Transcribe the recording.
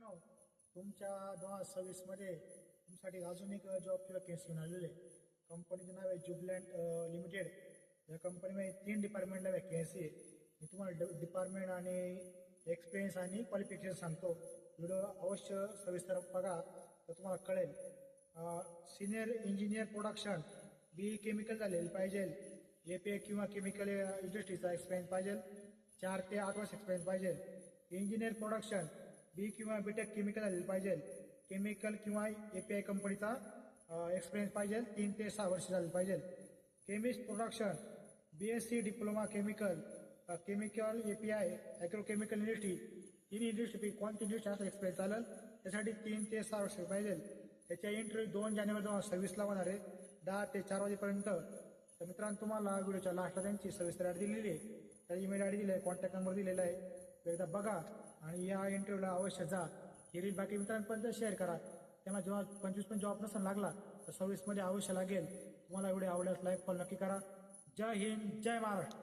मित्रांनो, तुमच्या 2026 मध्ये तुमच्यासाठी अजून एक जॉब किंवा केस घेऊन आलेले. कंपनीचं नाव आहे जुबलंट लिमिटेड. या कंपनीमध्ये 3 डिपार्टमेंटला वॅकन्सी आहे. मी तुम्हाला डिपार्टमेंट आणि एक्सपिरियन्स आणि क्वालिफिकेशन सांगतो. व्हिडिओ अवश्य सविस्तर बघा तर तुम्हाला कळेल. सिनियर इंजिनियर प्रोडक्शन, बी केमिकल झालेलं पाहिजे, एपीआय किंवा केमिकल इंडस्ट्रीचा एक्सपिरियन्स पाहिजे, 4 ते 8 वर्ष एक्सपिरियन्स पाहिजे. इंजिनियर प्रोडक्शन, बी किंवा बीटेक केमिकल झालेलं पाहिजे, केमिकल किंवा एपीआय कंपनीचा एक्सपिरियन्स पाहिजे, 3 ते 6 वर्ष झाले पाहिजे. Chemist production, BSc diploma chemical, chemical API, agrochemical industry, तिन्ही इंडस्ट्री कोणती इंडस्ट्री असं एक्सपिरियन्स चालेल. त्यासाठी 3 ते 6 वर्ष पाहिजे. त्याच्या इंटरव्ह्यू 2 जानेवारी 2026 ला होणार आहे, 10 ते 4 वाजेपर्यंत. तर मित्रांनो, तुम्हाला व्हिडिओच्या लास्टला त्यांची सविस्तर आयडी दिलेली आहे, त्या ईमेल आयडी दिली आहे, कॉन्टॅक्ट नंबर दिलेला आहे. एकदा बघा आणि या इंटरव्ह्यूला अवश्य जा. ही रील बाकी मित्रांपर्यंत शेअर करा. त्यांना जेव्हा 25 पण जॉब नसेल लागला तर 26 मध्ये अवश्य लागेल. तुम्हाला व्हिडिओ आवडल्यास लाईक फॉलो नक्की करा. जय हिंद, जय महाराष्ट्र.